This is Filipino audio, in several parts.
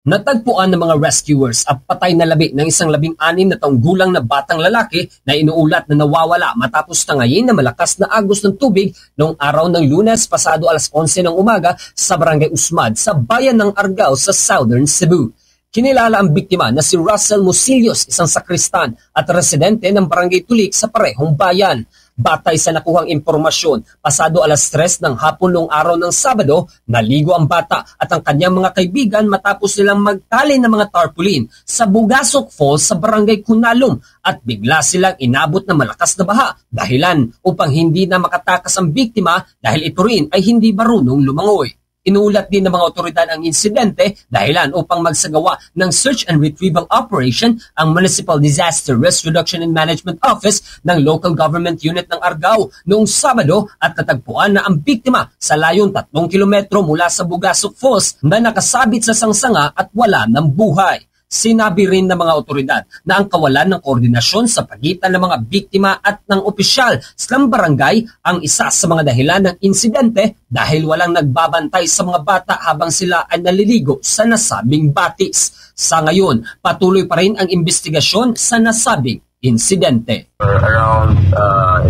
Natagpuan ng mga rescuers ang patay na labi ng isang 16 na taong gulang na batang lalaki na inuulat na nawawala matapos tangayin na malakas na agos ng tubig noong araw ng Lunes pasado alas 11 ng umaga sa Barangay Usmad sa bayan ng Argao sa Southern Cebu. Kinilala ang biktima na si Russell Musillos, isang sakristan at residente ng Barangay Tulik sa parehong bayan. Batay sa nakuhang impormasyon, pasado alas 3 ng hapon noong araw ng Sabado, naligo ang bata at ang kanyang mga kaibigan matapos nilang magtali ng mga tarpaulin sa Bugasok Falls sa Barangay Kunalom at bigla silang inabot ng malakas na baha dahilan upang hindi na makatakas ang biktima dahil ito rin ay hindi marunong lumangoy. Inuulat din ng mga otoridad ang insidente dahilan upang magsagawa ng search and retrieval operation ang Municipal Disaster Risk Reduction and Management Office ng Local Government Unit ng Argao noong Sabado at natagpuan na ang biktima sa layong 3 kilometro mula sa Bugasok Falls na nakasabit sa sangsanga at wala ng buhay. Sinabi rin ng mga otoridad na ang kawalan ng koordinasyon sa pagitan ng mga biktima at ng opisyal sa barangay ang isa sa mga dahilan ng insidente dahil walang nagbabantay sa mga bata habang sila ay naliligo sa nasabing batis. Sa ngayon, patuloy pa rin ang investigasyon sa nasabing insidente. Around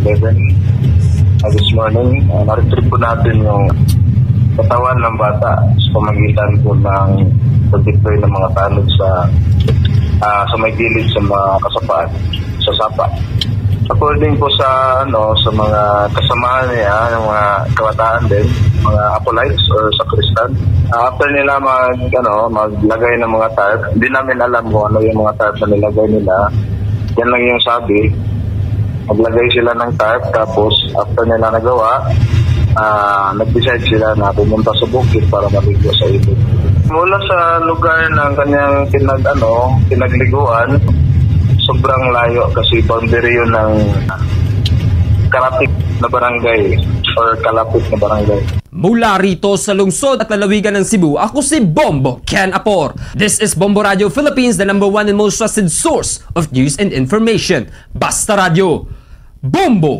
11 this morning, na-retrieve po natin yung katawan ng bata sa pamagitan po ng pag-deploy ng mga tanod sa may gilid sa mga kasapaan, sa sapa. According po sa sa mga kasamahan niya, ng mga kabataan din, mga acolytes or sakristan, after nila maglagay ng mga tarp, hindi namin alam kung ano yung mga tarp na nilagay nila. Yan lang yung sabi. Maglagay sila ng tarp, tapos after nila nagawa, nag-decide sila na pumunta sa bukid para maligo sa ilog. Mula sa lugar ng kanyang pinagliguan, sobrang layo kasi boundary yun ng Kalapit na barangay or Kalapit na barangay. Mula rito sa lungsod at lalawigan ng Cebu, ako si Bombo Ken Apor. This is Bombo Radio Philippines, the #1 and most trusted source of news and information. Basta Radio. Bombo!